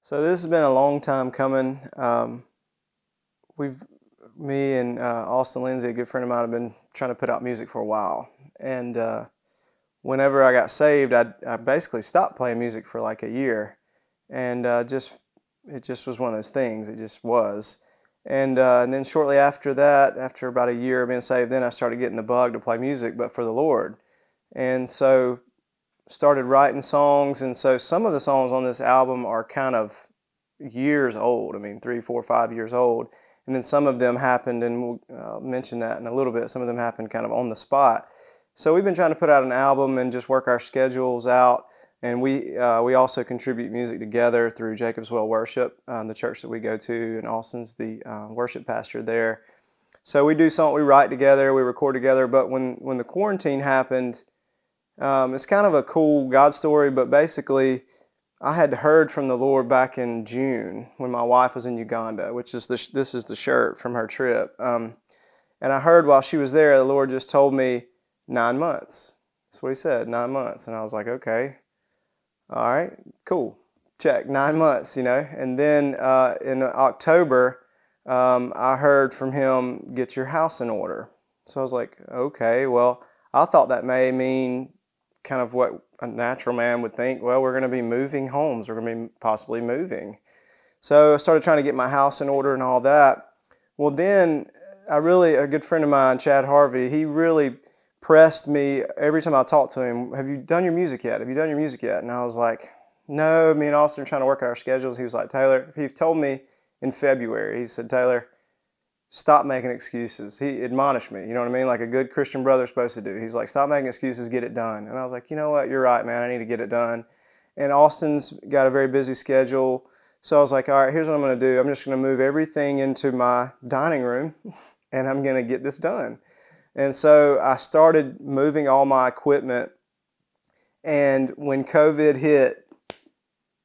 So this has been a long time coming. Me and Austin Lindsay, a good friend of mine, have been trying to put out music for a while. And whenever I got saved, I basically stopped playing music for like a year, and it just was one of those things. It just was. And then shortly after that, after about a year of being saved, then I started getting the bug to play music, but for the Lord. And so started writing songs, and so some of the songs on this album are kind of years old. I mean, 3, 4, 5 years old. And then some of them happened, and we'll mention that in a little bit. Some of them happened kind of on the spot. So we've been trying to put out an album and just work our schedules out. And we also contribute music together through Jacob's Well Worship, the church that we go to, and Austin's the worship pastor there. So we do something, we write together, we record together. But when the quarantine happened, it's kind of a cool God story, but basically I had heard from the Lord back in June when my wife was in Uganda, which is this is the shirt from her trip. And I heard while she was there, the Lord just told me 9 months. That's what he said, 9 months. And I was like, okay, all right, cool, check, 9 months, And then in October, I heard from him, get your house in order. So I was like, okay, well, I thought that may mean kind of what a natural man would think. Well, we're going to be moving homes. We're going to be possibly moving. So I started trying to get my house in order and all that. Well, then a good friend of mine, Chad Harvey, he really pressed me every time I talked to him. Have you done your music yet? Have you done your music yet? And I was like, no, me and Austin are trying to work out our schedules. He was like, Taylor, he told me in February, he said, Taylor, stop making excuses. He admonished me, you know what I mean? Like a good Christian brother is supposed to do. He's like, stop making excuses, get it done. And I was like, you know what? You're right, man. I need to get it done. And Austin's got a very busy schedule. So I was like, all right, here's what I'm going to do. I'm just going to move everything into my dining room and I'm going to get this done. And so I started moving all my equipment. And when COVID hit,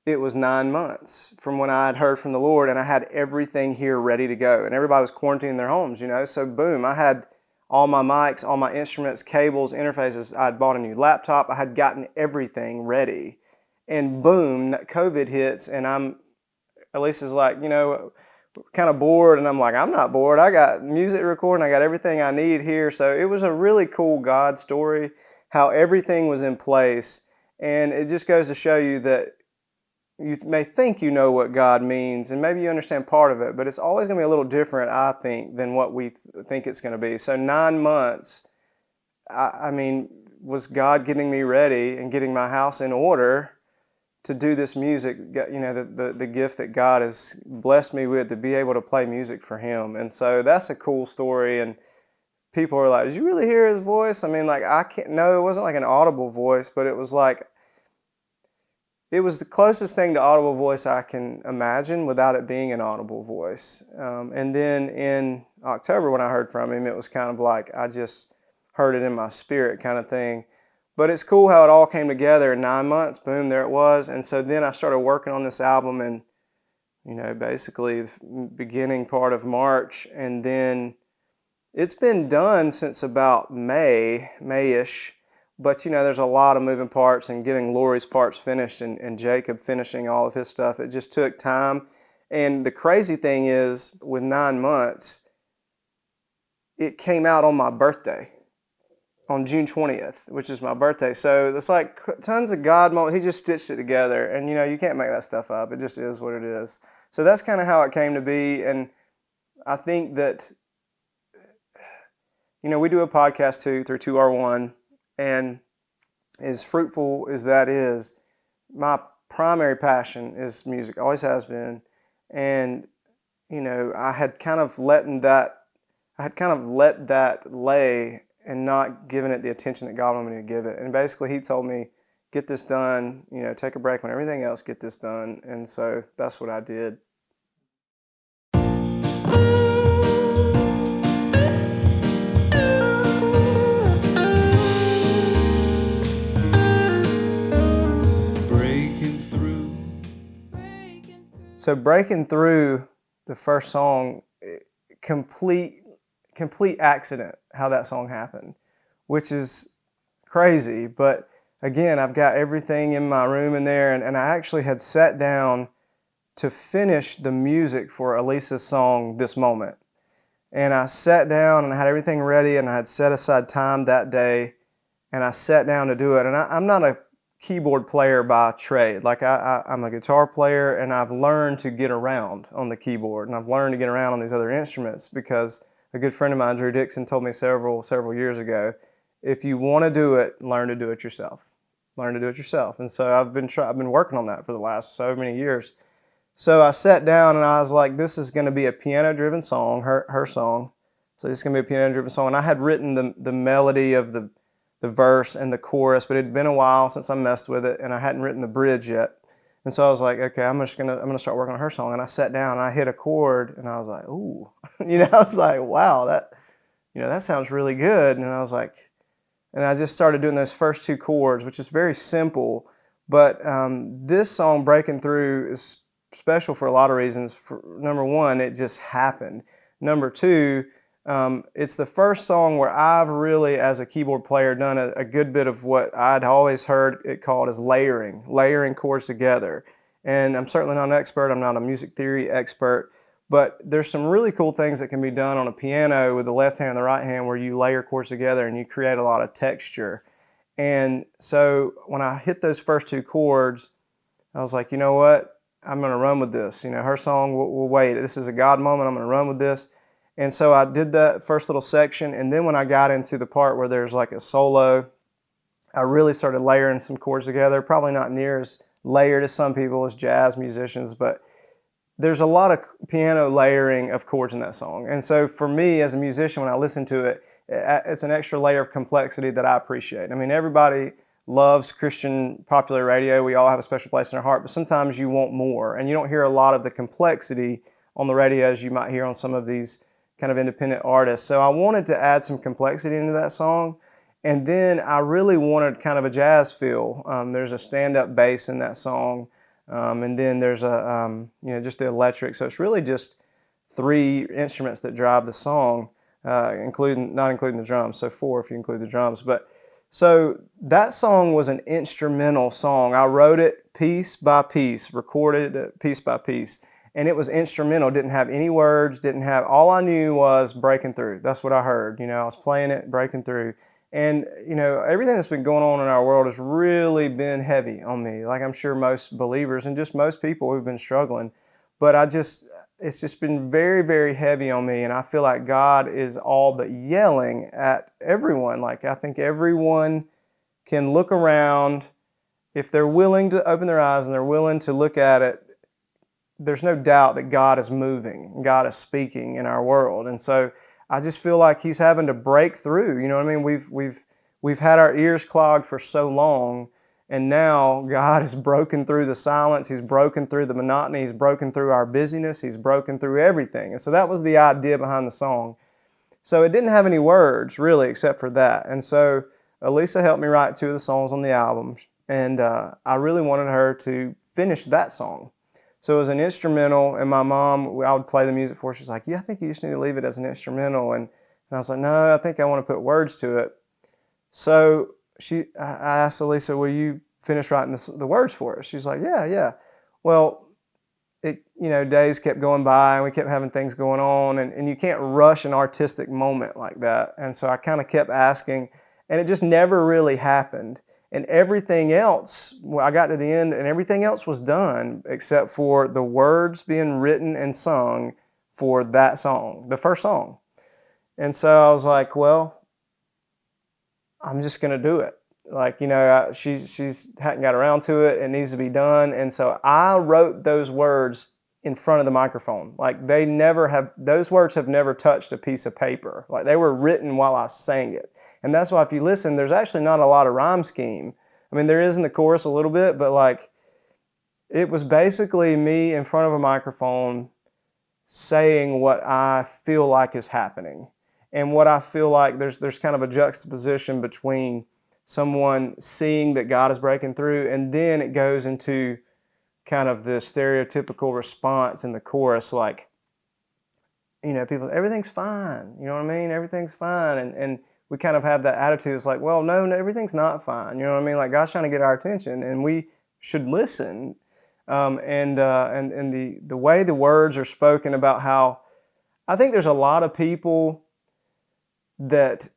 it was 9 months from when I had heard from the Lord, and I had everything here ready to go. And everybody was quarantining in their homes, So boom, I had all my mics, all my instruments, cables, interfaces. I had bought a new laptop. I had gotten everything ready. And boom, COVID hits, and Elisa's like, kind of bored. And I'm like, I'm not bored. I got music to record, and I got everything I need here. So it was a really cool God story, how everything was in place. And it just goes to show you that you may think you know what God means, and maybe you understand part of it, but it's always going to be a little different, I think, than what we think it's going to be. So 9 months, I mean, was God getting me ready and getting my house in order to do this music, the gift that God has blessed me with, to be able to play music for Him. And so that's a cool story, and people are like, did you really hear His voice? I mean, like, no, it wasn't like an audible voice, but it was like, it was the closest thing to audible voice I can imagine without it being an audible voice. And then in October when I heard from him, it was kind of like I just heard it in my spirit kind of thing. But it's cool how it all came together in 9 months. Boom, there it was. And so then I started working on this album in, basically the beginning part of March. And then it's been done since about May-ish. But, there's a lot of moving parts, and getting Lori's parts finished and Jacob finishing all of his stuff, it just took time. And the crazy thing is, with 9 months, it came out on my birthday, on June 20th, which is my birthday. So it's like tons of God moments. He just stitched it together. And, you can't make that stuff up. It just is what it is. So that's kind of how it came to be. And I think that, we do a podcast too through 2R1. And as fruitful as that is, my primary passion is music, always has been. And, I had kind of let that lay and not given it the attention that God wanted me to give it. And basically He told me, get this done, take a break from everything else, get this done. And so that's what I did. So Breaking Through, the first song, complete accident how that song happened, which is crazy. But again, I've got everything in my room in there, and I actually had sat down to finish the music for Elisa's song, This Moment. And I sat down and I had everything ready and I had set aside time that day and I sat down to do it. And I'm not a keyboard player by trade. Like I'm a guitar player and I've learned to get around on the keyboard and I've learned to get around on these other instruments because a good friend of mine, Drew Dixon, told me several years ago, if you want to do it, learn to do it yourself. Learn to do it yourself. And so I've been working on that for the last so many years. So I sat down and I was like, this is going to be a piano-driven song, her song. So this is going to be a piano-driven song. And I had written the melody of the verse and the chorus, but it had been a while since I messed with it, and I hadn't written the bridge yet. And so I was like, okay, I'm gonna start working on her song. And I sat down and I hit a chord, and I was like, ooh, I was like, wow, that sounds really good. And I was like, and I just started doing those first two chords, which is very simple. But this song, Breaking Through, is special for a lot of reasons. Number one, it just happened. Number two, it's the first song where I've really, as a keyboard player, done a good bit of what I'd always heard it called as layering chords together. And I'm certainly not an expert, I'm not a music theory expert, but there's some really cool things that can be done on a piano with the left hand and the right hand where you layer chords together and you create a lot of texture. And so when I hit those first two chords, I was like, you know what? I'm going to run with this. Her song will wait. This is a God moment. I'm going to run with this. And so I did that first little section. And then when I got into the part where there's like a solo, I really started layering some chords together. Probably not near as layered as some people as jazz musicians, but there's a lot of piano layering of chords in that song. And so for me as a musician, when I listen to it, it's an extra layer of complexity that I appreciate. I mean, everybody loves Christian popular radio. We all have a special place in our heart, but sometimes you want more, and you don't hear a lot of the complexity on the radio as you might hear on some of these kind of independent artists. So I wanted to add some complexity into that song, and then I really wanted kind of a jazz feel. There's a stand-up bass in that song, and then there's just the electric. So it's really just three instruments that drive the song, not including the drums. So four if you include the drums. But so that song was an instrumental song. I wrote it piece by piece, recorded it piece by piece, and it was instrumental. Didn't have any words, all I knew was breaking through. That's what I heard. I was playing it, breaking through. And, everything that's been going on in our world has really been heavy on me. Like I'm sure most believers and just most people who've been struggling. But it's just been very, very heavy on me. And I feel like God is all but yelling at everyone. Like I think everyone can look around. If they're willing to open their eyes and they're willing to look at it, there's no doubt that God is moving. God is speaking in our world. And so I just feel like He's having to break through. You know what I mean? We've had our ears clogged for so long, and now God has broken through the silence. He's broken through the monotony. He's broken through our busyness. He's broken through everything. And so that was the idea behind the song. So it didn't have any words really except for that. And so Elisa helped me write two of the songs on the album, and I really wanted her to finish that song. So it was an instrumental, and my mom, I would play the music for her. She's like, yeah, I think you just need to leave it as an instrumental. And I was like, no, I think I want to put words to it. So I asked Elisa, will you finish writing the words for us? She's like, yeah. Well, days kept going by, and we kept having things going on, and you can't rush an artistic moment like that. And so I kind of kept asking, and it just never really happened. And everything else, I got to the end and everything else was done except for the words being written and sung for that song, the first song. And so I was like, well, I'm just going to do it. Like, she's hadn't got around to it. It needs to be done. And so I wrote those words in front of the microphone. Like those words have never touched a piece of paper. Like they were written while I sang it. And that's why if you listen, there's actually not a lot of rhyme scheme. I mean, there is in the chorus a little bit, but like it was basically me in front of a microphone saying what I feel like is happening. And what I feel like there's kind of a juxtaposition between someone seeing that God is breaking through, and then it goes into kind of the stereotypical response in the chorus, like, people, everything's fine. You know what I mean? Everything's fine. And we kind of have that attitude. It's like, well, no, everything's not fine. You know what I mean? Like God's trying to get our attention, and we should listen. And the way the words are spoken about how I think there's a lot of people that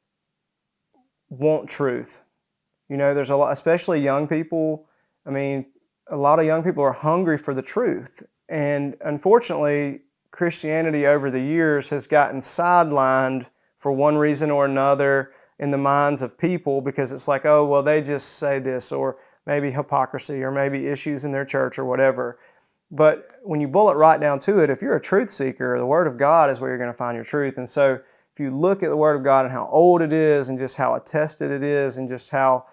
want truth. There's a lot, especially young people. I mean, a lot of young people are hungry for the truth. And unfortunately, Christianity over the years has gotten sidelined for one reason or another in the minds of people, because it's like, oh, well, they just say this, or maybe hypocrisy, or maybe issues in their church or whatever. But when you boil it right down to it, if you're a truth seeker, the Word of God is where you're going to find your truth. And so if you look at the Word of God and how old it is, and just how attested it is, and just how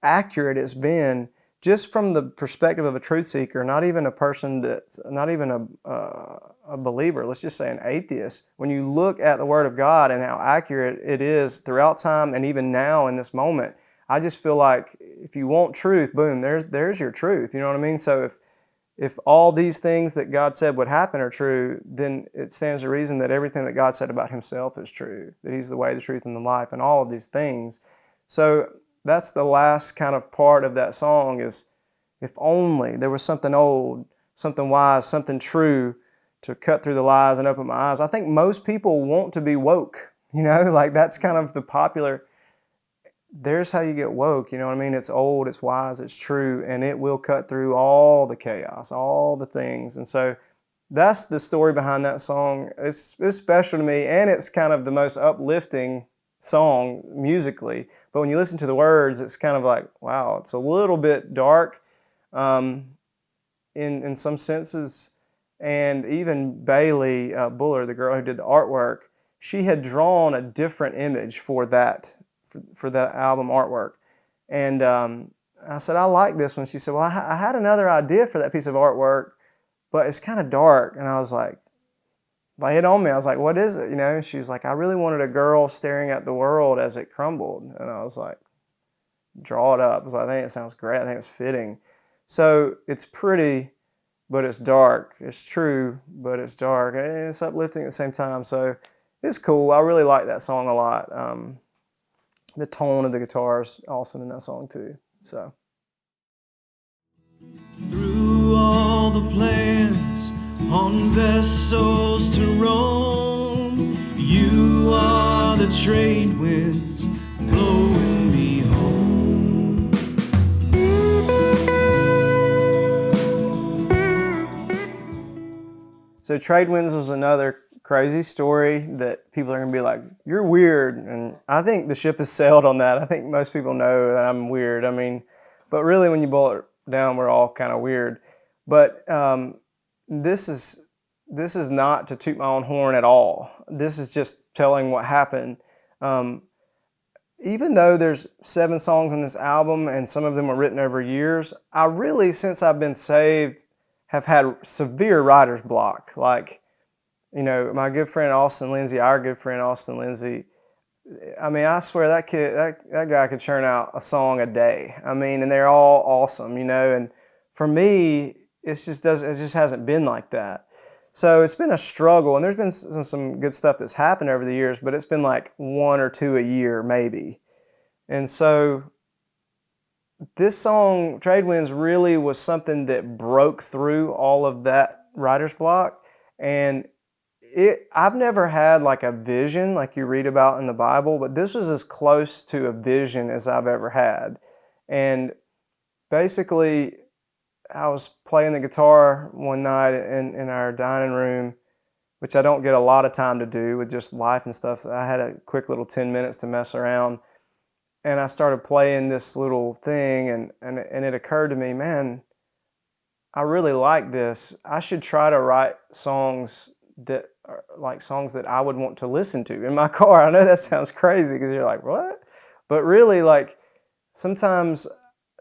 accurate it's been, just from the perspective of a truth seeker, not even a person that's not even a believer, let's just say an atheist, when you look at the Word of God and how accurate it is throughout time and even now in this moment, I just feel like if you want truth, boom, there's your truth. You know what I mean? So if all these things that God said would happen are true, then it stands to reason that everything that God said about Himself is true, that He's the way, the truth, and the life, and all of these things. So that's the last kind of part of that song is, if only there was something old, something wise, something true to cut through the lies and open my eyes. I think most people want to be woke, like that's kind of the popular, there's how you get woke, you know what I mean? It's old, it's wise, it's true, and it will cut through all the chaos, all the things. And so that's the story behind that song. It's special to me, and it's kind of the most uplifting song musically. But when you listen to the words, it's kind of like, wow, it's a little bit dark in some senses. And even Bailey Buller, the girl who did the artwork, she had drawn a different image for that album artwork. And I said, I like this one. She said, well, I had another idea for that piece of artwork, but it's kind of dark. And I was like, lay it on me. I was like, what is it? She was like, I really wanted a girl staring at the world as it crumbled. And I was like, draw it up. I was like, I think it sounds great. I think it's fitting. So it's pretty, but it's dark. It's true, but it's dark. And it's uplifting at the same time. So it's cool. I really like that song a lot. The tone of the guitar is awesome in that song too. So through all the plans on vessels to roam, you are the trade winds blowing me home. So Trade Winds was another crazy story that people are going to be like, you're weird. And I think the ship has sailed on that. I think most people know that I'm weird. I mean, but really when you boil it down, we're all kind of weird. But this is not to toot my own horn at all. This is just telling what happened. Even though there's 7 songs on this album and some of them were written over years, I really, since I've been saved, have had severe writer's block. Like, my good friend Austin Lindsay, our good friend Austin Lindsay, I mean, I swear that kid, that guy could churn out a song a day. I mean, and they're all awesome, and for me, it just hasn't been like that. So it's been a struggle, and there's been some good stuff that's happened over the years, but it's been like 1 or 2 a year maybe. And so this song, Trade Winds, really was something that broke through all of that writer's block. And I've never had like a vision like you read about in the Bible, but this was as close to a vision as I've ever had. And basically, I was playing the guitar one night in our dining room, which I don't get a lot of time to do with just life and stuff. I had a quick little 10 minutes to mess around. And I started playing this little thing, and it occurred to me, man, I really like this. I should try to write songs that are like songs that I would want to listen to in my car. I know that sounds crazy because you're like, what? But really, like, sometimes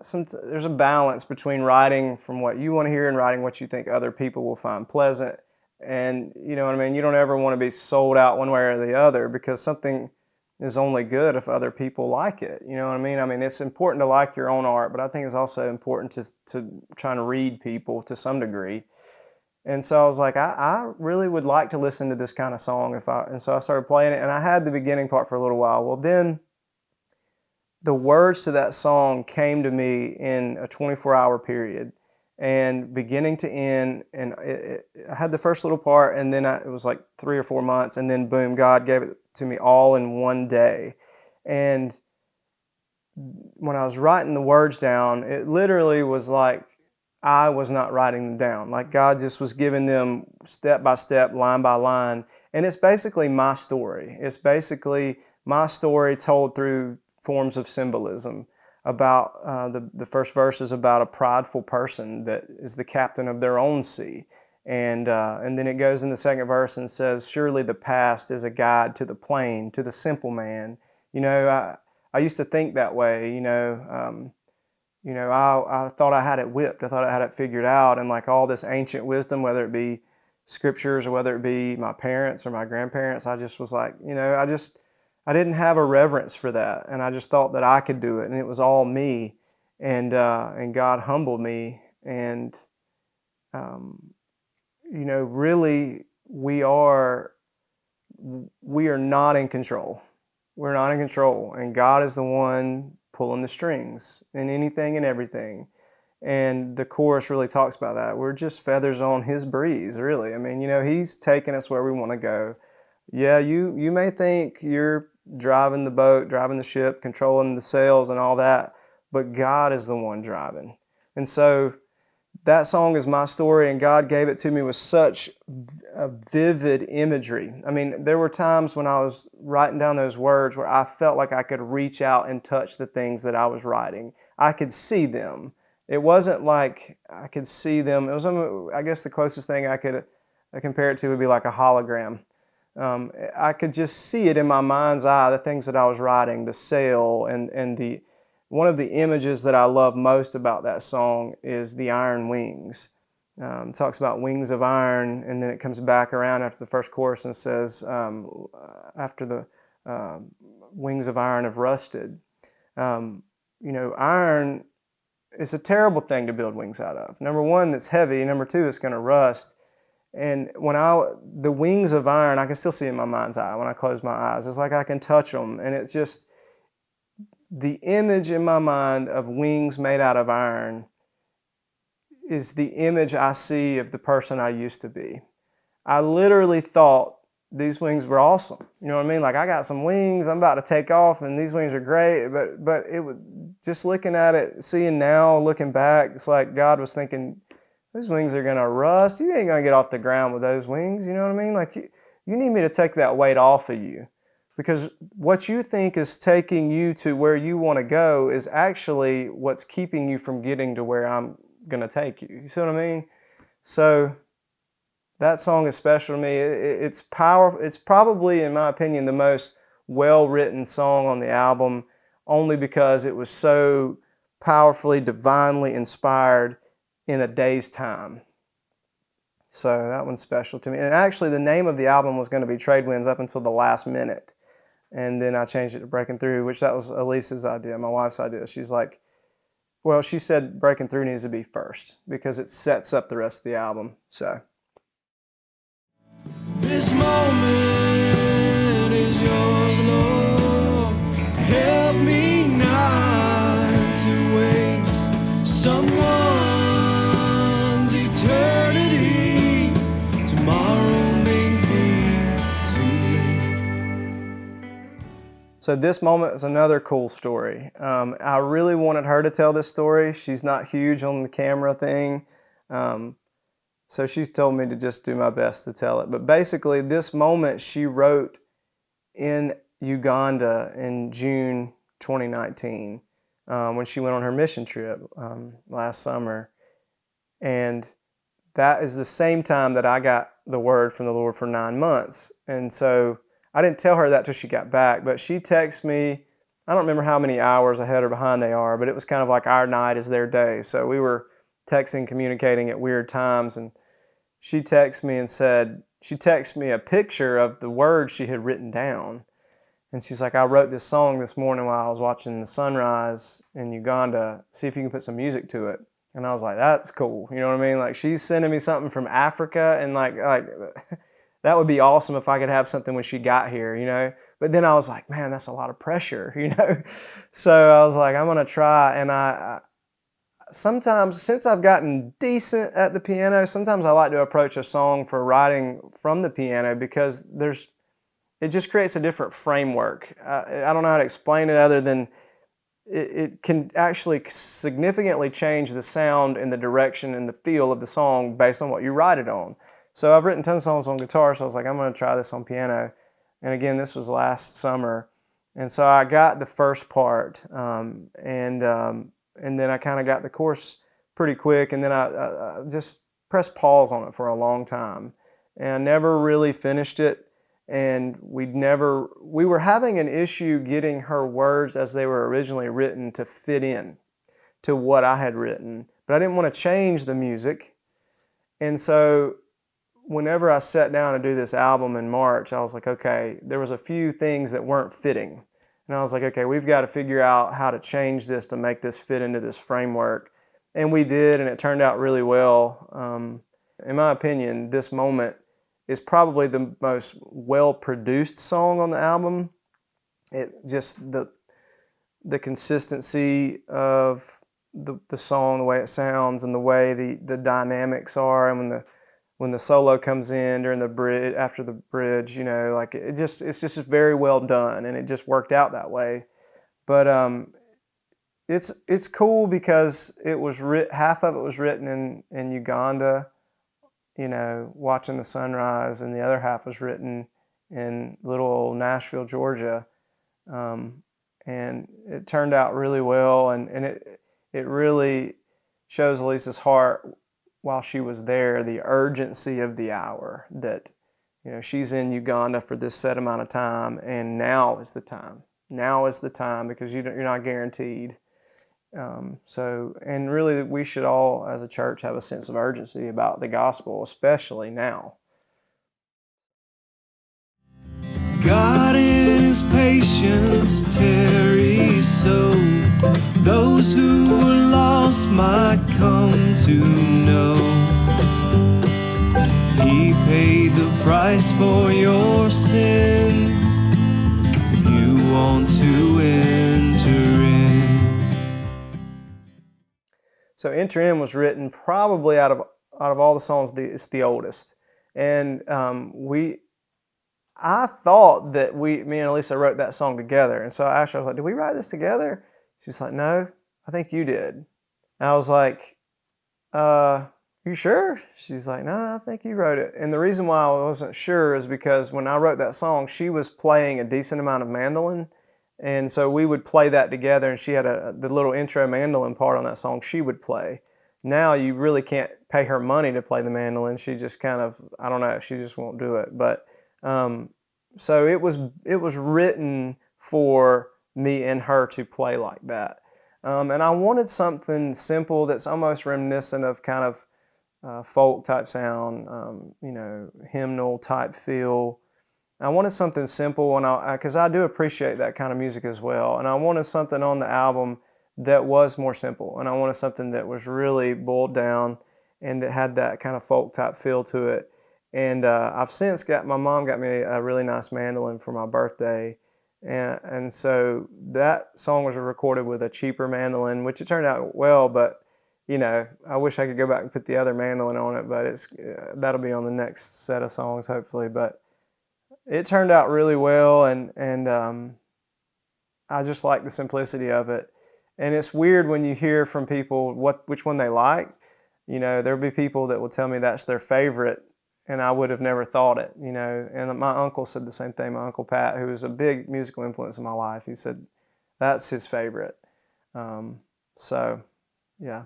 there's a balance between writing from what you want to hear and writing what you think other people will find pleasant. And you know what I mean? You don't ever want to be sold out one way or the other, because something is only good if other people like it. You know what I mean? I mean, it's important to like your own art, but I think it's also important to try to read people to some degree. And so I was like, I really would like to listen to this kind of song and so I started playing it, and I had the beginning part for a little while. Well, then the words to that song came to me in a 24-hour period. and beginning to end. And I had the first little part, and then it was like 3 or 4 months, and then boom, God gave it to me all in one day. And when I was writing the words down, it literally was like I was not writing them down. Like God just was giving them step by step, line by line. And it's basically my story. It's basically my story told through forms of symbolism. About the first verse is about a prideful person that is the captain of their own sea. And then it goes in the second verse and says, surely the past is a guide to the plain, to the simple man. I used to think that way, I thought I had it whipped. I thought I had it figured out. And like all this ancient wisdom, whether it be scriptures or whether it be my parents or my grandparents, I just was like, I didn't have a reverence for that. And I just thought that I could do it. And it was all me. And God humbled me. And, really we are not in control. We're not in control, and God is the one pulling the strings in anything and everything. And the chorus really talks about that. We're just feathers on His breeze, really. I mean, He's taking us where we want to go. Yeah, you may think you're driving the boat, driving the ship, controlling the sails and all that, but God is the one driving. And so that song is my story, and God gave it to me with such a vivid imagery. I mean, there were times when I was writing down those words where I felt like I could reach out and touch the things that I was writing. I could see them. It wasn't like I could see them. It was, I guess the closest thing I compare it to would be like a hologram. I could just see it in my mind's eye, the things that I was writing, the sail, and one of the images that I love most about that song is the iron wings. It talks about wings of iron, and then it comes back around after the first chorus and says, after the wings of iron have rusted. Iron is a terrible thing to build wings out of. Number one, it's heavy. Number two, it's going to rust. And the wings of iron, I can still see in my mind's eye when I close my eyes. It's like I can touch them, and it's just the image in my mind of wings made out of iron is the image I see of the person I used to be. I literally thought these wings were awesome. You know what I mean? Like, I got some wings, I'm about to take off, and these wings are great. But it was just looking at it, seeing now, looking back, it's like God was thinking, those wings are gonna rust. You ain't gonna get off the ground with those wings. You know what I mean? Like, you need me to take that weight off of you. Because what you think is taking you to where you want to go is actually what's keeping you from getting to where I'm going to take you. You see what I mean? So that song is special to me. It's powerful. It's probably, in my opinion, the most well-written song on the album, only because it was so powerfully, divinely inspired in a day's time. So that one's special to me. And actually, the name of the album was going to be Trade Winds up until the last minute. And then I changed it to Breaking Through, which that was Elise's idea, my wife's idea. She's like, well, she said Breaking Through needs to be first because it sets up the rest of the album. So this moment is yours, Lord. Help me not to waste someone's eternity. Tomorrow may be too late. So this moment is another cool story. I really wanted her to tell this story. She's not huge on the camera thing. So she's told me to just do my best to tell it. But basically, this moment she wrote in Uganda in June 2019 when she went on her mission trip last summer. And that is the same time that I got the word from the Lord for 9 months. And so I didn't tell her that till she got back, but she texted me. I don't remember how many hours ahead or behind they are, but it was kind of like our night is their day. So we were texting, communicating at weird times, and she texted me and said, she texted me a picture of the words she had written down. And she's like, I wrote this song this morning while I was watching the sunrise in Uganda. See if you can put some music to it. And I was like, that's cool. You know what I mean? Like, she's sending me something from Africa, and like that would be awesome if I could have something when she got here, you know? But then I was like, man, that's a lot of pressure, you know? So I was like, I'm going to try. And sometimes, since I've gotten decent at the piano, sometimes I like to approach a song for writing from the piano because it just creates a different framework. I don't know how to explain it other than it can actually significantly change the sound and the direction and the feel of the song based on what you write it on. So I've written tons of songs on guitar, so I was like, I'm going to try this on piano. And again, this was last summer. And so I got the first part, and then I kind of got the chorus pretty quick, and then I just pressed pause on it for a long time. And I never really finished it. And we were having an issue getting her words as they were originally written to fit in to what I had written. But I didn't want to change the music. And so whenever I sat down to do this album in March, I was like, okay, there was a few things that weren't fitting. And I was like, okay, we've got to figure out how to change this to make this fit into this framework. And we did, and it turned out really well. In my opinion, this moment is probably the most well-produced song on the album. It just the consistency of the song, the way it sounds, and the way the dynamics are, and when the solo comes in during the bridge, after the bridge, you know, like it's just very well done, and it just worked out that way. But it's cool because it was half of it was written in Uganda, you know, watching the sunrise, and the other half was written in little old Nashville, Georgia, and it turned out really well, and it really shows Elisa's heart while she was there, the urgency of the hour, that, you know, she's in Uganda for this set amount of time, and now is the time. Now is the time, because you're not guaranteed. And really, we should all, as a church, have a sense of urgency about the gospel, especially now. God in His patience tarries so those who were lost might come to know. He paid the price for your sin. If you want to enter in. So Enter In was written probably out of all the songs, it's the oldest. And I thought that me and Elisa wrote that song together. And so I asked her, I was like, did we write this together? She's like, no, I think you did. And I was like, you sure? She's like, no, I think you wrote it. And the reason why I wasn't sure is because when I wrote that song, she was playing a decent amount of mandolin. And so we would play that together, and she had the little intro mandolin part on that song she would play. Now you really can't pay her money to play the mandolin. She just kind of, I don't know, she just won't do it. But so it was written for me and her to play like that. And I wanted something simple that's almost reminiscent of kind of folk type sound, you know, hymnal type feel. I wanted something simple, because I do appreciate that kind of music as well. And I wanted something on the album that was more simple. And I wanted something that was really boiled down and that had that kind of folk type feel to it. And I've since my mom got me a really nice mandolin for my birthday. And so that song was recorded with a cheaper mandolin, which it turned out well, but you know, I wish I could go back and put the other mandolin on it, but that'll be on the next set of songs, hopefully. But it turned out really well, and I just like the simplicity of it. And it's weird when you hear from people which one they like. You know, there'll be people that will tell me that's their favorite, and I would have never thought it, you know. And my uncle said the same thing. My Uncle Pat, who was a big musical influence in my life, he said that's his favorite. So, yeah.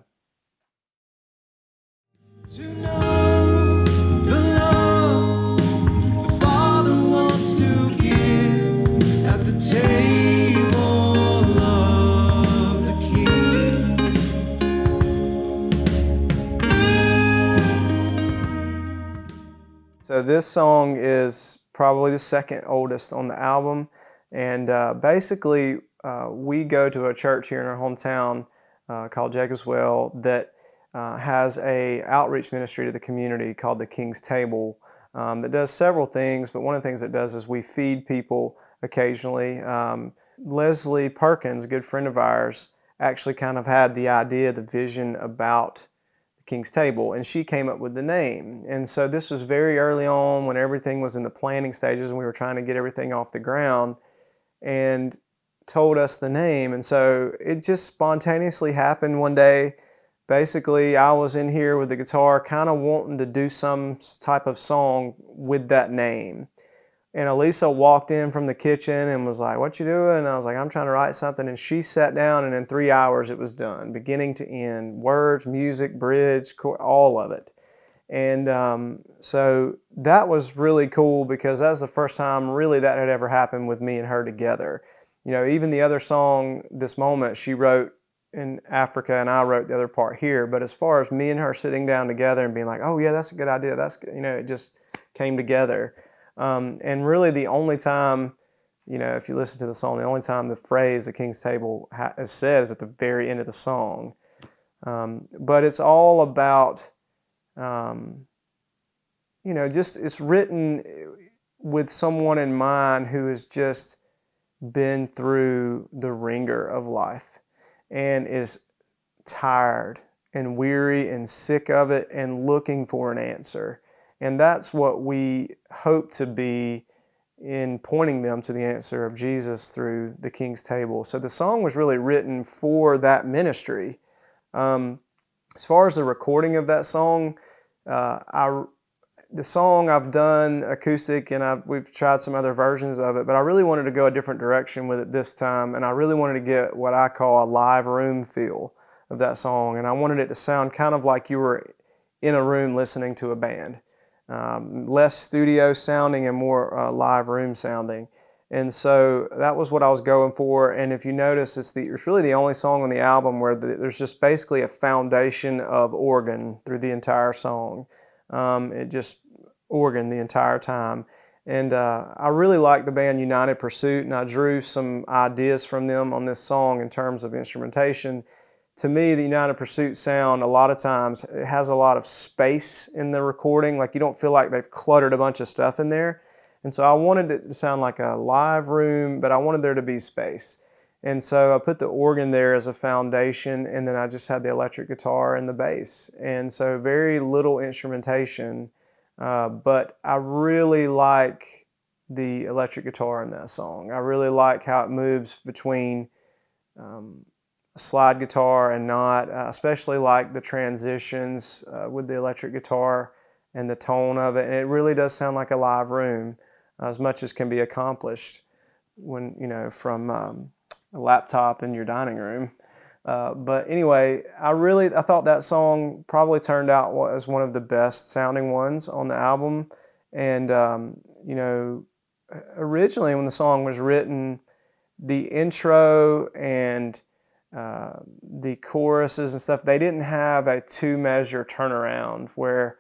To know the love the Father wants to give at the table of the King. So this song is probably the second oldest on the album, and basically we go to a church here in our hometown called Jacob's Well that has a outreach ministry to the community called the King's Table that does several things, but one of the things it does is we feed people occasionally. Leslie Perkins, a good friend of ours, actually kind of had the idea, the vision about the King's Table, and she came up with the name. And so this was very early on when everything was in the planning stages and we were trying to get everything off the ground, and told us the name. And so it just spontaneously happened one day. Basically, I was in here with the guitar kind of wanting to do some type of song with that name. And Elisa walked in from the kitchen and was like, "What you doing?" And I was like, "I'm trying to write something." And she sat down, and in 3 hours it was done, beginning to end. Words, music, bridge, all of it. And so that was really cool because that was the first time really that had ever happened with me and her together. You know, even the other song, This Moment, she wrote in Africa and I wrote the other part here. But as far as me and her sitting down together and being like, "Oh yeah, that's a good idea. That's good," you know, it just came together. And really the only time, you know, if you listen to the song, the only time the phrase "the King's Table" is said is at the very end of the song. But it's all about, you know, just it's written with someone in mind who has just been through the ringer of life and is tired and weary and sick of it and looking for an answer. And that's what we hope to be in pointing them to the answer of Jesus through the King's Table. So the song was really written for that ministry. As far as the recording of that song, the song I've done acoustic and we've tried some other versions of it, but I really wanted to go a different direction with it this time, and I really wanted to get what I call a live room feel of that song, and I wanted it to sound kind of like you were in a room listening to a band. Less studio sounding and more live room sounding. And so that was what I was going for. And if you notice, it's really the only song on the album where there's just basically a foundation of organ through the entire song. It just organ the entire time. And I really like the band United Pursuit, and I drew some ideas from them on this song in terms of instrumentation. To me, the United Pursuit sound, a lot of times, it has a lot of space in the recording. Like, you don't feel like they've cluttered a bunch of stuff in there. And so I wanted it to sound like a live room, but I wanted there to be space. And so I put the organ there as a foundation, and then I just had the electric guitar and the bass. And so very little instrumentation, but I really like the electric guitar in that song. I really like how it moves between slide guitar and not, especially like the transitions with the electric guitar and the tone of it. And it really does sound like a live room, as much as can be accomplished when, you know, from a laptop in your dining room. But anyway, I thought that song probably turned out as one of the best sounding ones on the album. And, you know, originally when the song was written, the intro and the choruses and stuff, they didn't have a 2-measure turnaround where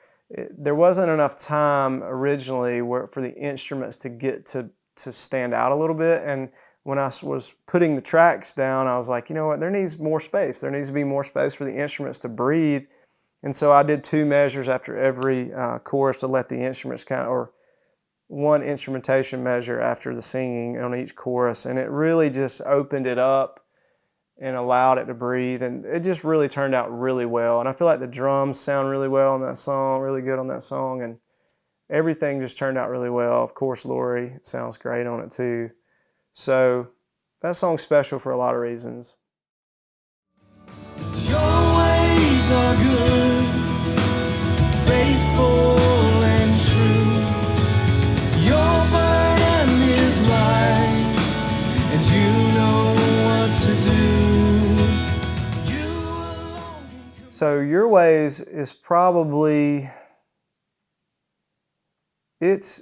there wasn't enough time originally for the instruments to get to stand out a little bit. And when I was putting the tracks down, I was like, you know what, there needs more space. There needs to be more space for the instruments to breathe. And so I did 2 measures after every chorus to let the instruments or one instrumentation measure after the singing on each chorus. And it really just opened it up and allowed it to breathe, and it just really turned out really well. And I feel like the drums sound really well on that song, really good on that song, and everything just turned out really well. Of course, Lori sounds great on it too. So that song's special for a lot of reasons. Your ways are good, faithful and true. Your burden is light, and you know what to do. So Your Ways is probably, it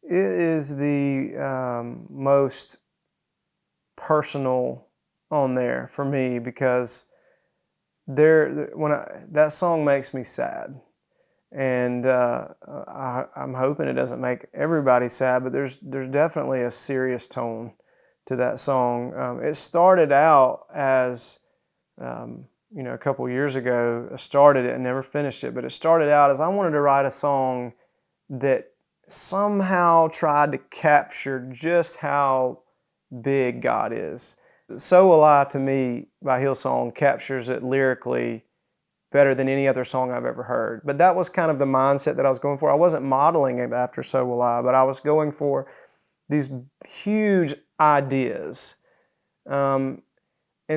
is the most personal on there for me, because that song makes me sad, and I'm hoping it doesn't make everybody sad, but there's definitely a serious tone to that song. It started out as you know, a couple years ago, I started it and never finished it, but it started out as I wanted to write a song that somehow tried to capture just how big God is. So Will I, to me, by Hillsong, captures it lyrically better than any other song I've ever heard. But that was kind of the mindset that I was going for. I wasn't modeling it after So Will I, but I was going for these huge ideas. And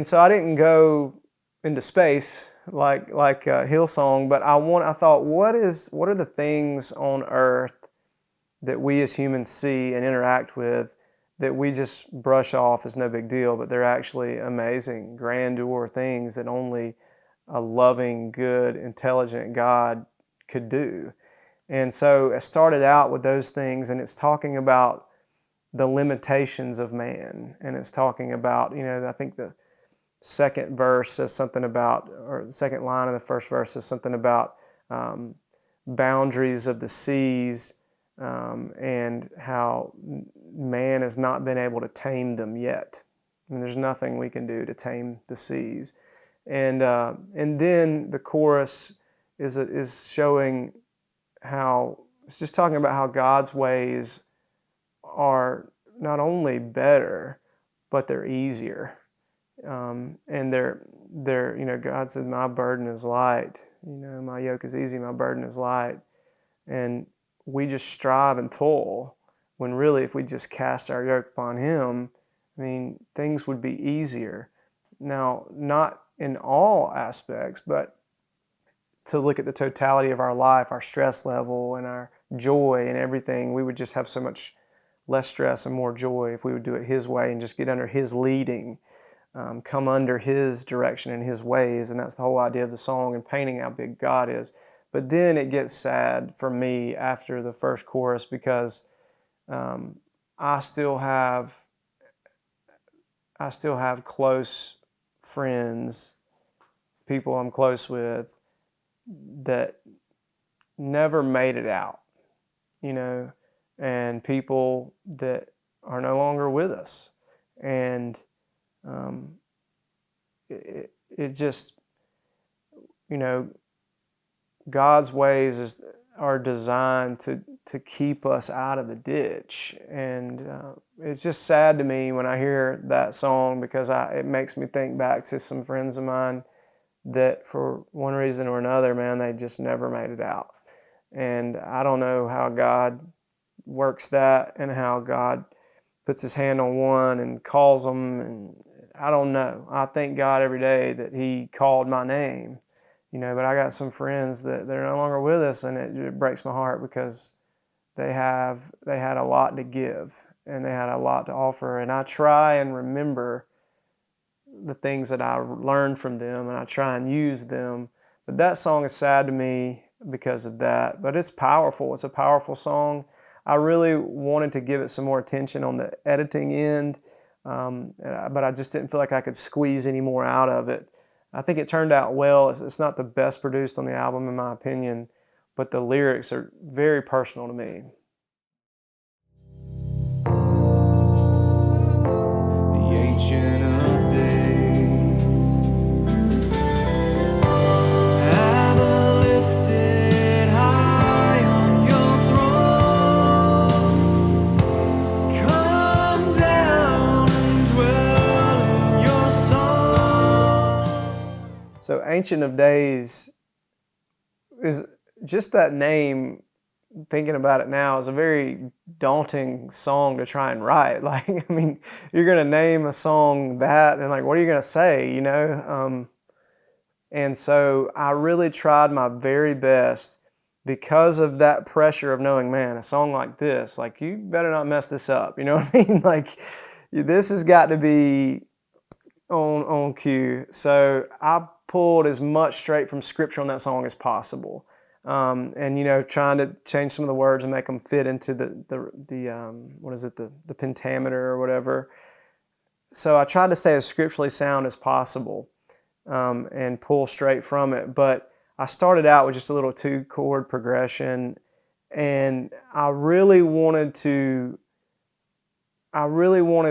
so I didn't go into space like Hillsong, but I thought, what are the things on earth that we as humans see and interact with that we just brush off as no big deal, but they're actually amazing, grandeur things that only a loving, good, intelligent God could do. And so I started out with those things, and it's talking about the limitations of man. And it's talking about, I think the second verse says something about, or the second line of the first verse says something about boundaries of the seas, and how man has not been able to tame them yet. And there's nothing we can do to tame the seas. And then the chorus is showing how, it's just talking about how God's ways are not only better, but they're easier. And God said, my burden is light. My yoke is easy, my burden is light. And we just strive and toil, when really if we just cast our yoke upon Him, things would be easier. Now, not in all aspects, but to look at the totality of our life, our stress level and our joy and everything, we would just have so much less stress and more joy if we would do it His way and just get under His leading, come under His direction and His ways. And that's the whole idea of the song and painting how big God is. But then it gets sad for me after the first chorus, because I still have close friends, people I'm close with, that never made it out, and people that are no longer with us. And it just, God's ways are designed to keep us out of the ditch. And it's just sad to me when I hear that song, because it makes me think back to some friends of mine that for one reason or another, man, they just never made it out. And I don't know how God works that and how God puts His hand on one and calls them. And I don't know. I thank God every day that He called my name, but I got some friends that they're no longer with us, and it breaks my heart, because they had a lot to give and they had a lot to offer. And I try and remember the things that I learned from them, and I try and use them. But that song is sad to me because of that. But it's powerful. It's a powerful song. I really wanted to give it some more attention on the editing end, but I just didn't feel like I could squeeze any more out of it. I think it turned out well. It's not the best produced on the album, in my opinion, but the lyrics are very personal to me. The Ancient of Days, ever lifted high on your throne, come down and dwell in your song. So Ancient of Days is just that name. Thinking about it now, is a very daunting song to try and write. Like, you're going to name a song that, and what are you going to say, And so I really tried my very best, because of that pressure of knowing, man, a song like this, you better not mess this up, you know what I mean? This has got to be on cue. So I pulled as much straight from Scripture on that song as possible. And trying to change some of the words and make them fit into the pentameter or whatever. So I tried to stay as scripturally sound as possible, and pull straight from it. But I started out with just a little 2-chord progression, and I really wanted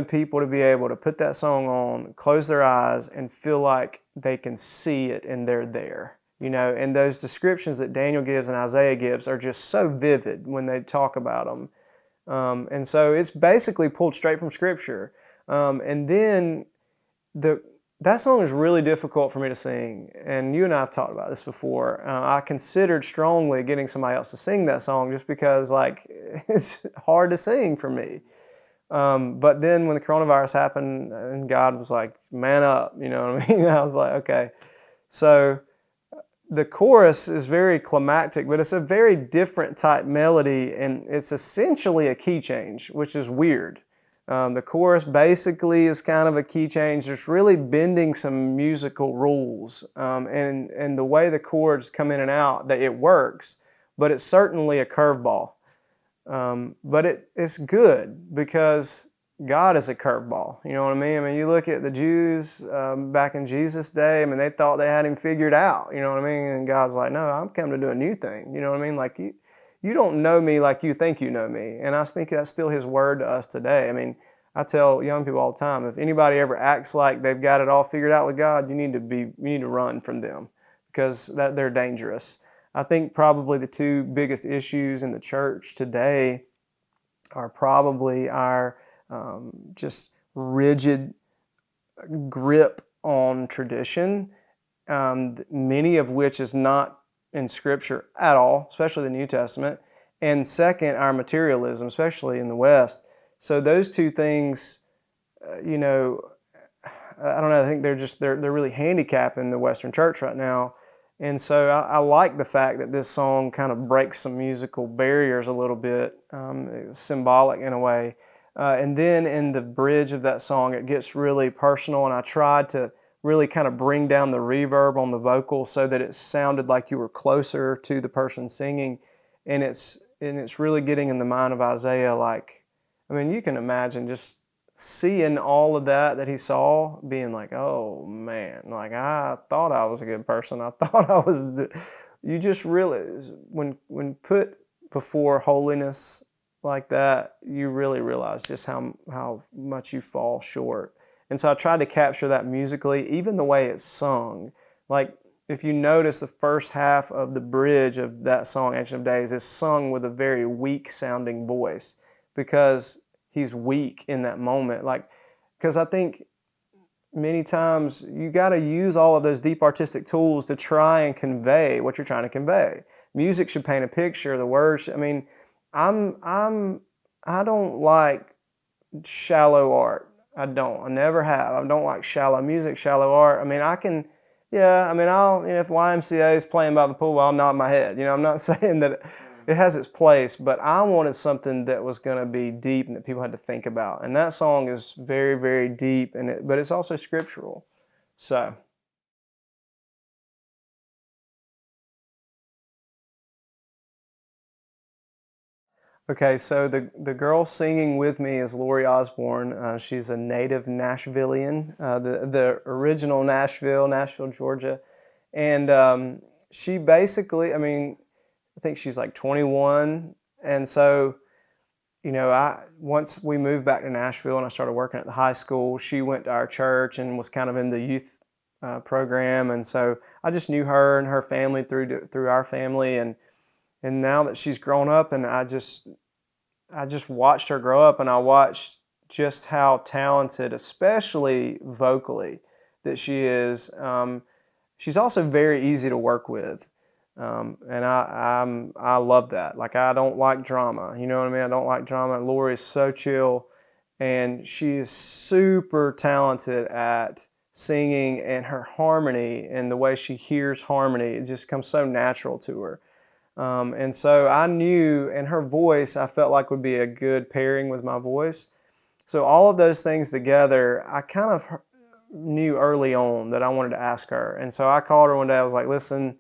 people to be able to put that song on, close their eyes, and feel like they can see it and they're there. And those descriptions that Daniel gives and Isaiah gives are just so vivid when they talk about them. And so it's basically pulled straight from Scripture. And then that song is really difficult for me to sing, and you and I have talked about this before. I considered strongly getting somebody else to sing that song just because, like, it's hard to sing for me. But then when the coronavirus happened, and God was like, "Man up," you know what I mean? I was like, "Okay." So the chorus is very climactic, but it's a very different type melody, and it's essentially a key change, which is weird. The chorus basically is kind of a key change. There's really bending some musical rules, and the way the chords come in and out, that it works, but it's certainly a curveball. But it's good because God is a curveball. You know what I mean? I mean, you look at the Jews back in Jesus' day. I mean, they thought they had him figured out. You know what I mean? And God's like, "No, I'm coming to do a new thing." You know what I mean? Like you don't know me like you think you know me. And I think that's still His word to us today. I mean, I tell young people all the time, if anybody ever acts like they've got it all figured out with God, you need to run from them, because they're dangerous. I think probably the two biggest issues in the church today are probably our just rigid grip on tradition, many of which is not in Scripture at all, especially the New Testament. And second, our materialism, especially in the West. So those two things, you know, I don't know, I think they're really handicapping the Western church right now. And so I like the fact that this song kind of breaks some musical barriers a little bit, symbolic in a way. And then in the bridge of that song, it gets really personal, and I tried to really kind of bring down the reverb on the vocal so that it sounded like you were closer to the person singing. And it's really getting in the mind of Isaiah. Like, I mean, you can imagine just seeing all of that he saw, being like, "Oh man, like I thought I was a good person. I thought I was." You just really, when put before holiness like that, you really realize just how much you fall short. And so I tried to capture that musically, even the way it's sung. Like, if you notice, the first half of the bridge of that song, Ancient of Days, is sung with a very weak sounding voice, because he's weak in that moment. Like, because I think many times you got to use all of those deep artistic tools to try and convey what you're trying to convey. Music should paint a picture. The words, I mean, I don't like shallow art. I never have. I don't like shallow music, shallow art. I mean, if YMCA is playing by the pool, I'll nod my head. You know, I'm not saying that it has its place, but I wanted something that was going to be deep and that people had to think about. And that song is very, very deep, but it's also scriptural. So. Okay, so the girl singing with me is Lori Osborne. She's a native Nashvilleian, the original Nashville, Georgia. And she basically, I mean, I think she's like 21. And so, you know, once we moved back to Nashville and I started working at the high school, she went to our church and was kind of in the youth program. And so I just knew her and her family through our family. And now that she's grown up, and I just watched her grow up, and I watched just how talented, especially vocally, that she is. She's also very easy to work with, and I love that. Like, I don't like drama. You know what I mean? I don't like drama. Lori is so chill, and she is super talented at singing, and her harmony and the way she hears harmony, it just comes so natural to her. And so I knew, and her voice I felt like would be a good pairing with my voice. So all of those things together, I kind of knew early on that I wanted to ask her. And so I called her one day. I was like, "Listen,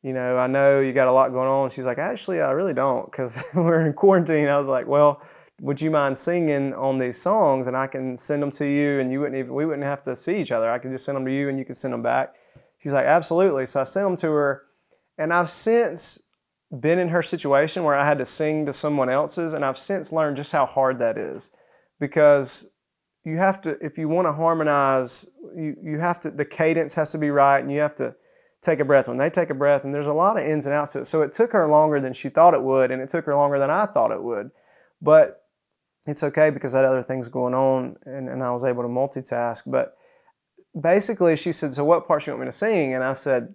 you know, I know you got a lot going on." She's like, "Actually, I really don't, because we're in quarantine." I was like, "Well, would you mind singing on these songs, and I can send them to you, and we wouldn't have to see each other. I could just send them to you, and you can send them back." She's like, "Absolutely." So I sent them to her, and I've since been in her situation where I had to sing to someone else's, and I've since learned just how hard that is, because you have to, if you want to harmonize, you have to, the cadence has to be right, and you have to take a breath when they take a breath, and there's a lot of ins and outs to it. So it took her longer than she thought it would, and it took her longer than I thought it would, but it's okay because I had other things going on, and I was able to multitask. But basically she said, so what parts do you want me to sing? And I said,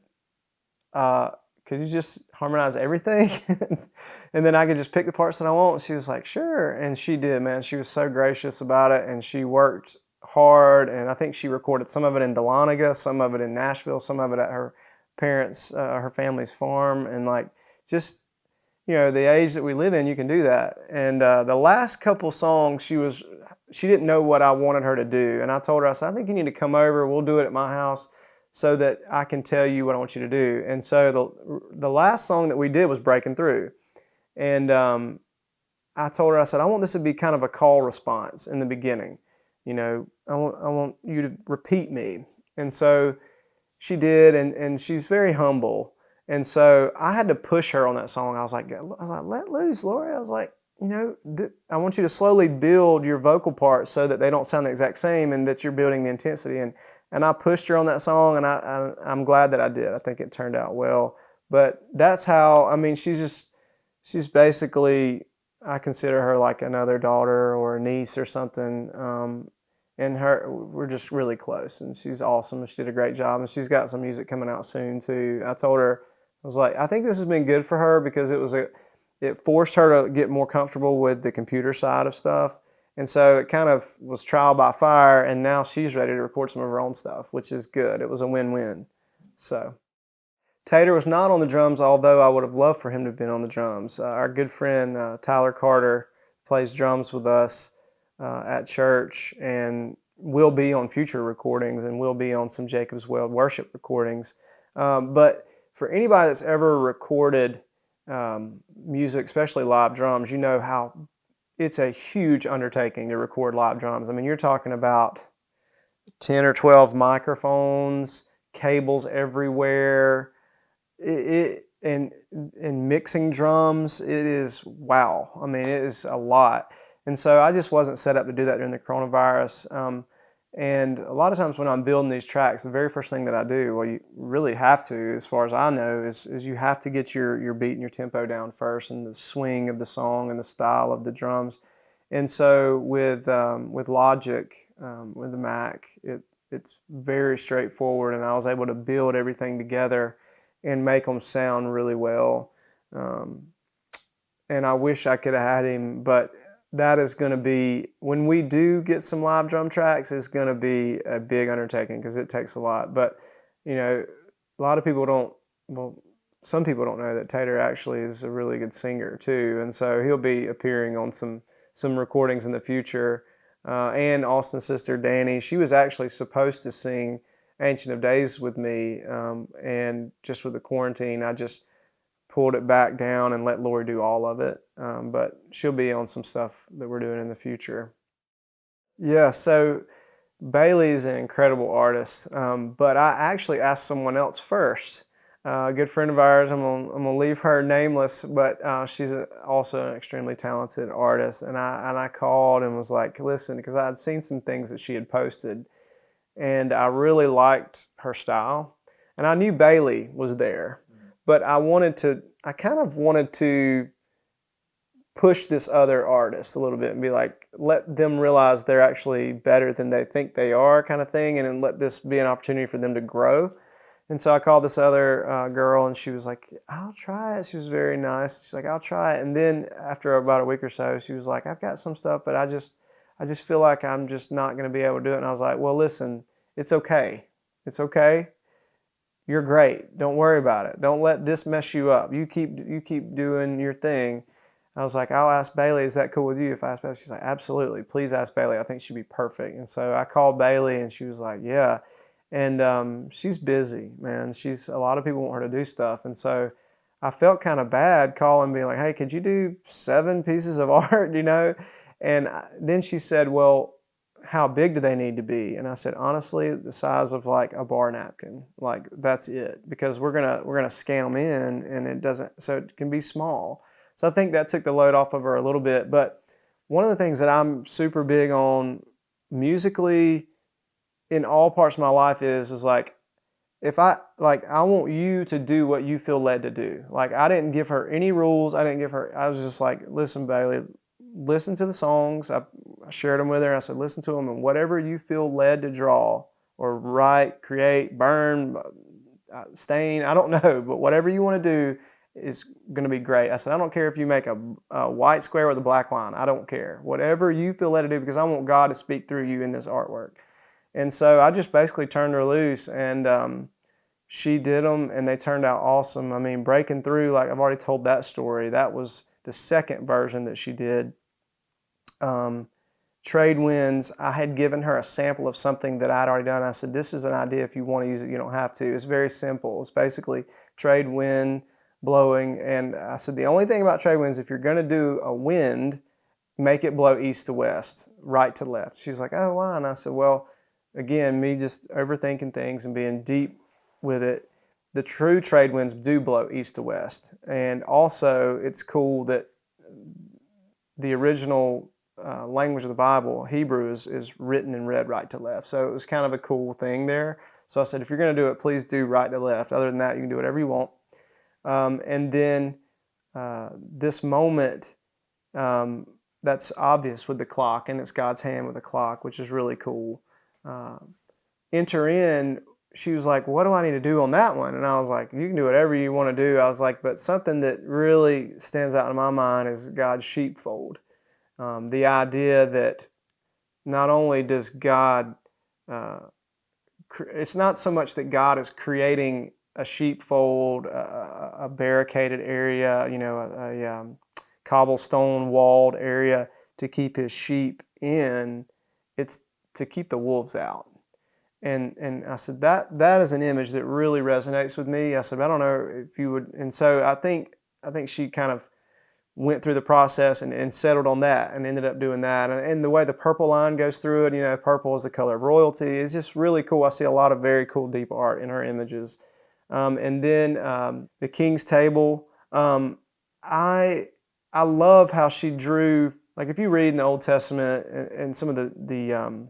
could you just harmonize everything? And then I could just pick the parts that I want. She was like, sure. And she did, man. She was so gracious about it. And she worked hard. And I think she recorded some of it in Dahlonega, some of it in Nashville, some of it at her parents, her family's farm. And like, just, the age that we live in, you can do that. And the last couple songs, she didn't know what I wanted her to do. And I told her, I said, I think you need to come over. We'll do it at my house so that I can tell you what I want you to do. And so the last song that we did was Breaking Through. And I told her, I said, I want this to be kind of a call response in the beginning. I want you to repeat me. And so she did, and she's very humble. And so I had to push her on that song. I was like, let loose, Lori. I was like, I want you to slowly build your vocal parts so that they don't sound the exact same and that you're building the intensity. And I pushed her on that song, and I'm glad that I did. I think it turned out well. But that's how, she's basically, I consider her like another daughter or a niece or something. And we're just really close, and she's awesome. She did a great job, and she's got some music coming out soon too. I told her, I was like, I think this has been good for her because it forced her to get more comfortable with the computer side of stuff. And so it kind of was trial by fire, and now she's ready to record some of her own stuff, which is good. It was a win-win. So Tater was not on the drums, although I would have loved for him to have been on the drums. Our good friend Tyler Carter plays drums with us at church, and will be on future recordings, and will be on some Jacob's Well worship recordings. But for anybody that's ever recorded music, especially live drums, you know how it's a huge undertaking to record live drums. You're talking about 10 or 12 microphones, cables everywhere, and mixing drums. It is, wow. It is a lot. And so I just wasn't set up to do that during the coronavirus. And a lot of times when I'm building these tracks, the very first thing that I do, well, you really have to, as far as I know, is you have to get your beat and your tempo down first, and the swing of the song and the style of the drums. And so with Logic, with the Mac, it's very straightforward, and I was able to build everything together and make them sound really well. And I wish I could have had him, but that is going to be, when we do get some live drum tracks, it's going to be a big undertaking because it takes a lot. But, a lot of people some people don't know that Tater actually is a really good singer too. And so he'll be appearing on some recordings in the future. And Austin's sister, Danny, she was actually supposed to sing Ancient of Days with me. And just with the quarantine, I just pulled it back down and let Lori do all of it. But she'll be on some stuff that we're doing in the future. Yeah, so Bailey's an incredible artist, but I actually asked someone else first. A good friend of ours, I'm gonna leave her nameless, but she's also an extremely talented artist. And I called and was like, listen, because I had seen some things that she had posted, and I really liked her style. And I knew Bailey was there. But I kind of wanted to push this other artist a little bit and be like, let them realize they're actually better than they think they are, kind of thing, and then let this be an opportunity for them to grow. And so I called this other girl, and she was like, I'll try it. She was very nice. She's like, I'll try it. And then after about a week or so, she was like, I've got some stuff, but I just feel like I'm just not going to be able to do it. And I was like, well, listen, it's okay. It's okay. You're great. Don't worry about it. Don't let this mess you up. You keep doing your thing. I was like, I'll ask Bailey. Is that cool with you if I ask Bailey? She's like, absolutely. Please ask Bailey. I think she'd be perfect. And so I called Bailey, and she was like, yeah. And she's busy, man. A lot of people want her to do stuff. And so I felt kind of bad calling, being like, hey, could you do 7 pieces of art, And then she said, well, how big do they need to be? And I said, honestly, the size of like a bar napkin, like that's it, because we're gonna scan them in, and so it can be small. So I think that took the load off of her a little bit. But one of the things that I'm super big on musically in all parts of my life is like, I want you to do what you feel led to do. Like, I didn't give her any rules. I was just like, listen, Bailey, listen to the songs. I shared them with her, and I said, listen to them, and whatever you feel led to draw, or write, create, burn, stain, I don't know, but whatever you want to do is going to be great. I said, I don't care if you make a white square with a black line. I don't care. Whatever you feel led to do, because I want God to speak through you in this artwork. And so I just basically turned her loose, and she did them, and they turned out awesome. I mean, breaking through, like I've already told that story. That was the second version that she did. Trade winds, I had given her a sample of something that I'd already done. I said, this is an idea. If you want to use it, you don't have to. It's very simple. It's basically trade wind blowing. And I said, the only thing about trade winds, if you're going to do a wind, make it blow east to west, right to left. She's like, oh, why? And I said, well, again, me just overthinking things and being deep with it. The true trade winds do blow east to west. And also, it's cool that the original language of the Bible, Hebrew, is written and read right to left. So it was kind of a cool thing there. So I said, if you're going to do it, please do right to left. Other than that, you can do whatever you want. And then this moment, that's obvious with the clock, and it's God's hand with the clock, which is really cool. Enter in, she was like, what do I need to do on that one? And I was like, you can do whatever you want to do. I was like, but something that really stands out in my mind is God's sheepfold. The idea that not only does God, it's not so much that God is creating a sheepfold, a barricaded area, a cobblestone walled area to keep his sheep in. It's to keep the wolves out. And I said, that is an image that really resonates with me. I said, I don't know if you would. And so I think she kind of went through the process and settled on that and ended up doing that. And the way the purple line goes through it, purple is the color of royalty. It's just really cool. I see a lot of very cool deep art in her images. And then the King's Table. I love how she drew, like if you read in the Old Testament and some of the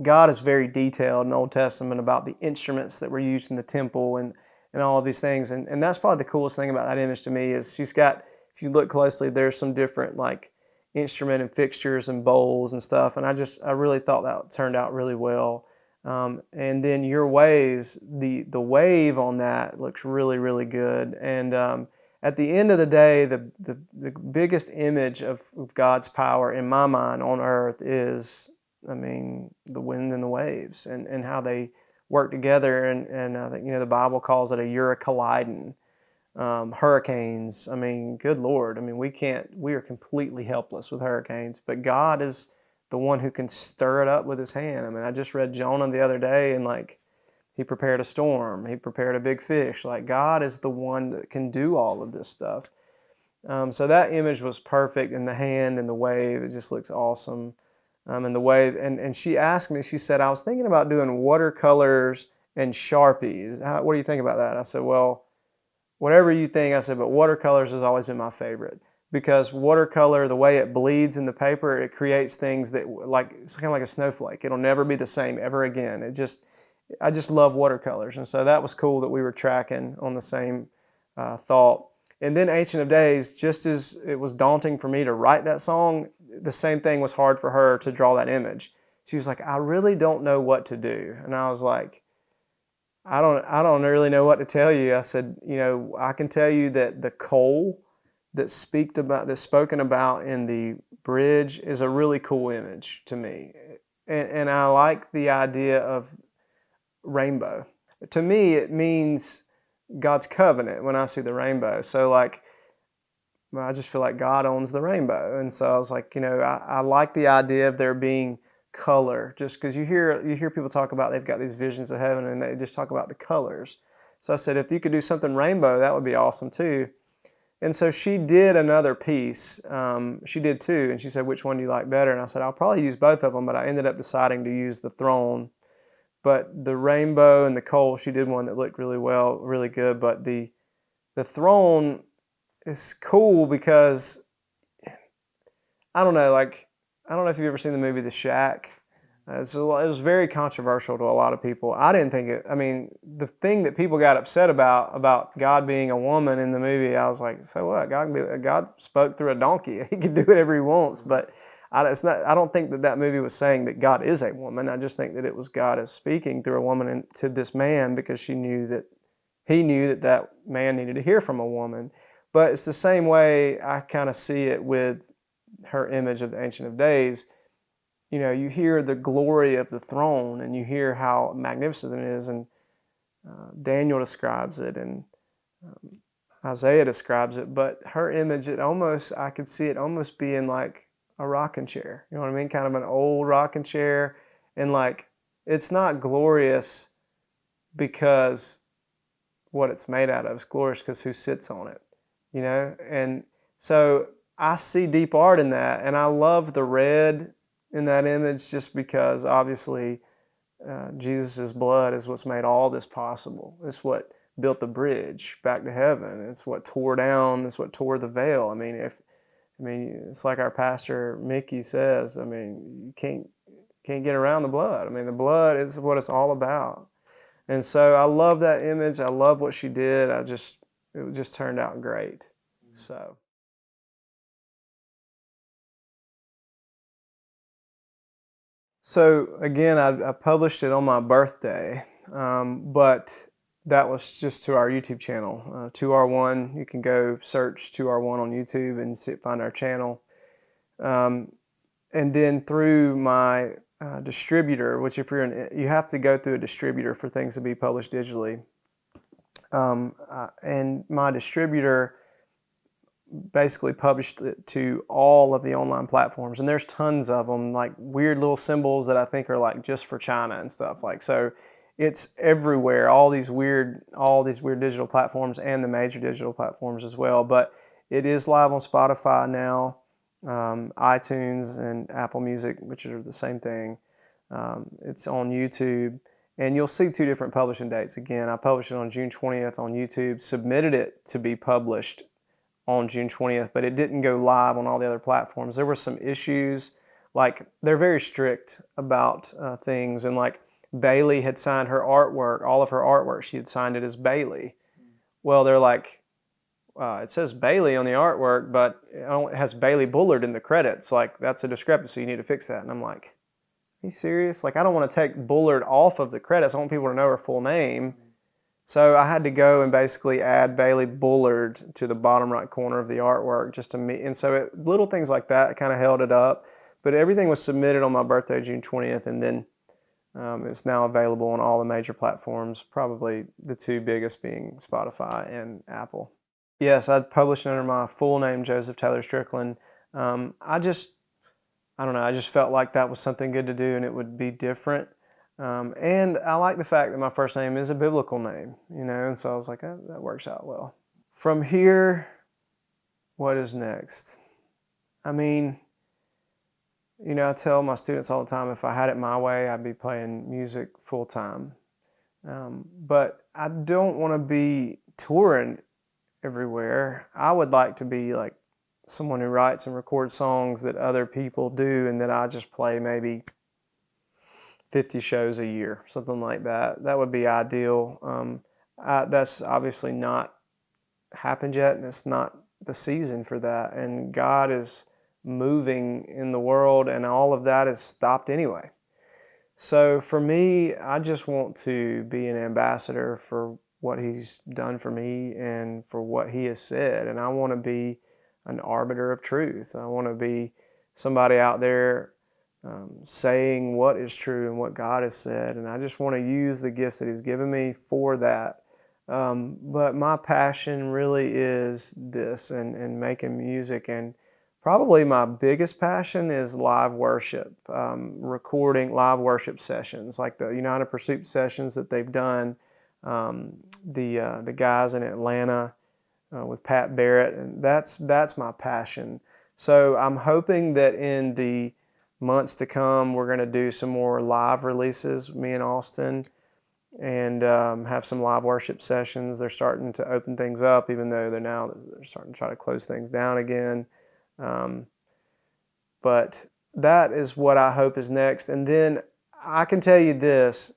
God is very detailed in the Old Testament about the instruments that were used in the temple and all of these things. And that's probably the coolest thing about that image to me is she's got, if you look closely, there's some different like instrument and fixtures and bowls and stuff. And I really thought that turned out really well. And then your ways, the wave on that looks really, really good. And at the end of the day, the biggest image of God's power in my mind on earth is, the wind and the waves and how they work together. And I think, the Bible calls it a Euroclydon. Hurricanes, good Lord. We are completely helpless with hurricanes, but God is the one who can stir it up with his hand. I just read Jonah the other day and he prepared a storm, he prepared a big fish. God is the one that can do all of this stuff. So that image was perfect, and the hand and the wave, it just looks awesome. And the way, and she asked me, she said, I was thinking about doing watercolors and Sharpies. What do you think about that? I said, well, whatever you think. I said, but watercolors has always been my favorite, because watercolor, the way it bleeds in the paper, it creates things that it's kind of like a snowflake. It'll never be the same ever again. I just love watercolors. And so that was cool that we were tracking on the same thought. And then Ancient of Days, just as it was daunting for me to write that song, the same thing was hard for her to draw that image. She was like, I really don't know what to do. And I was like, I don't really know what to tell you. I said, I can tell you that the coal that's spoken about in the bridge is a really cool image to me. And I like the idea of rainbow. To me, it means God's covenant when I see the rainbow. So I just feel like God owns the rainbow. And so I was like, I like the idea of there being color, just because you hear people talk about they've got these visions of heaven and they just talk about the colors. So I said, if you could do something rainbow, that would be awesome too. And so she did another piece. She did two, and she said, which one do you like better? And I said, I'll probably use both of them, but I ended up deciding to use the throne. But the rainbow and the coal, she did one that looked really well, really good. But the throne is cool because I don't know if you've ever seen the movie The Shack. It was very controversial to a lot of people. I didn't think it. The thing that people got upset about God being a woman in the movie, I was like, so what? God spoke through a donkey. He can do whatever he wants. But I don't think that movie was saying that God is a woman. I just think that it was God is speaking through a woman to this man because he knew that man needed to hear from a woman. But it's the same way I kind of see it with her image of the Ancient of Days. You hear the glory of the throne, and you hear how magnificent it is, and Daniel describes it, and Isaiah describes it. But her image, I could see it almost being like a rocking chair. You know what I mean? Kind of an old rocking chair, and like it's not glorious because what it's made out of. It's glorious because who sits on it. And so I see deep art in that, and I love the red in that image just because obviously Jesus' blood is what's made all this possible. It's what built the bridge back to heaven. It's what tore the veil. I mean, it's like our pastor Mickey says, you can't get around the blood. The blood is what it's all about. And so I love that image. I love what she did. It just turned out great. So again, I published it on my birthday, but that was just to our YouTube channel, 2R1. You can go search 2R1 on YouTube and find our channel. And then through my distributor, which you have to go through a distributor for things to be published digitally. And my distributor basically published it to all of the online platforms, and there's tons of them, like weird little symbols that I think are like just for China and stuff. Like, so it's everywhere, all these weird digital platforms and the major digital platforms as well. But it is live on Spotify now, iTunes and Apple Music, which are the same thing. It's on YouTube, and you'll see 2 different publishing dates. Again, I published it on June 20th on YouTube, submitted it to be published on June 20th, but it didn't go live on all the other platforms. There were some issues, like they're very strict about things, and like Bailey had signed her artwork, all of her artwork, she had signed it as Bailey. Well, they're like, it says Bailey on the artwork, but it has Bailey Bullard in the credits. Like, that's a discrepancy, you need to fix that. And I'm like, are you serious? Like, I don't want to take Bullard off of the credits. I want people to know her full name. So I had to go and basically add Bailey Bullard to the bottom right corner of the artwork just to meet. And so little things like that kind of held it up. But everything was submitted on my birthday, June 20th, and then it's now available on all the major platforms, probably the 2 biggest being Spotify and Apple. Yes, I'd published under my full name, Joseph Taylor Strickland. I don't know, I just felt like that was something good to do, and it would be different. And I like the fact that my first name is a biblical name, and so I was like, that works out well. From here, what is next? I tell my students all the time, if I had it my way, I'd be playing music full time. But I don't want to be touring everywhere. I would like to be like someone who writes and records songs that other people do, and that I just play maybe 50 shows a year, something like that. That would be ideal. That's obviously not happened yet, and it's not the season for that. And God is moving in the world, and all of that is stopped anyway. So for me, I just want to be an ambassador for what He's done for me and for what He has said. And I want to be an arbiter of truth. I want to be somebody out there saying what is true and what God has said, and I just want to use the gifts that He's given me for that. But my passion really is this, and making music, and probably my biggest passion is live worship, recording live worship sessions, like the United Pursuit sessions that they've done, the guys in Atlanta with Pat Barrett, and that's my passion. So I'm hoping that in the months to come, we're going to do some more live releases, me and Austin, and have some live worship sessions. They're starting to open things up, even though they're starting to try to close things down again. But that is what I hope is next. And then I can tell you this,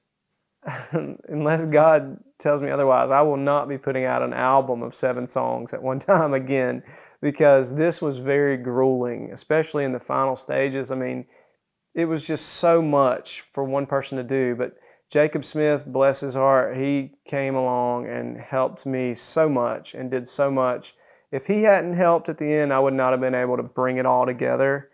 unless God tells me otherwise, I will not be putting out an album of 7 songs at one time again, because this was very grueling, especially in the final stages. I mean, it was just so much for one person to do, but Jacob Smith, bless his heart, he came along and helped me so much and did so much. If he hadn't helped at the end, I would not have been able to bring it all together.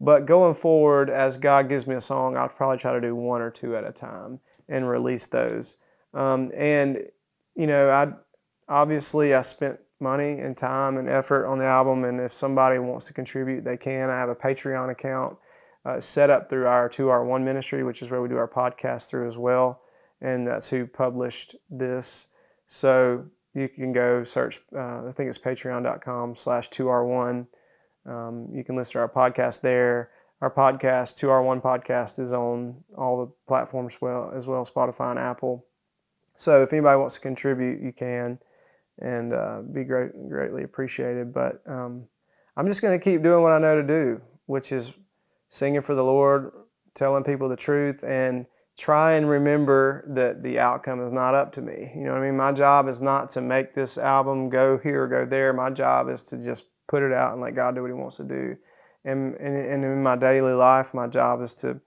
But going forward, as God gives me a song, I'll probably try to do one or two at a time and release those. And you know, I spent money and time and effort on the album, and if somebody wants to contribute, they can. I have a Patreon account set up through our 2R1 ministry, which is where we do our podcast through as well, and that's who published this. So you can go search, I think it's patreon.com/2R1. You can listen to our podcast there. Our podcast, 2R1 Podcast, is on all the platforms as well, Spotify and Apple. So if anybody wants to contribute, you can, and be greatly appreciated. But I'm just going to keep doing what I know to do, which is singing for the Lord, telling people the truth, and try and remember that the outcome is not up to me. You know what I mean? My job is not to make this album go here or go there. My job is to just put it out and let God do what he wants to do. And in my daily life, my job is to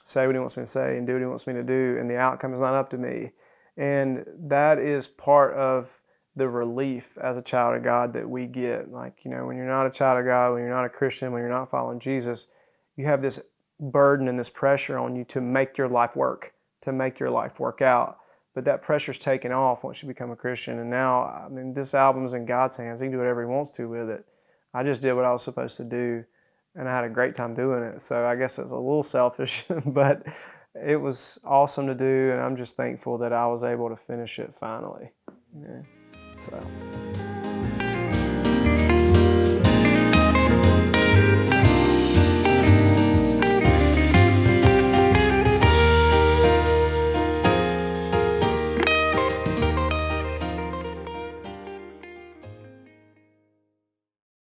say what he wants me to say and do what he wants me to do, and the outcome is not up to me. And that is part of the relief as a child of God that we get. Like, you know, when you're not a child of God, when you're not a Christian, when you're not following Jesus, you have this burden and this pressure on you to make your life work, to make your life work out. But that pressure's taken off once you become a Christian. And now, I mean, this album's in God's hands. He can do whatever he wants to with it. I just did what I was supposed to do, and I had a great time doing it. So I guess it's a little selfish, but it was awesome to do, and I'm just thankful that I was able to finish it finally. Yeah. So.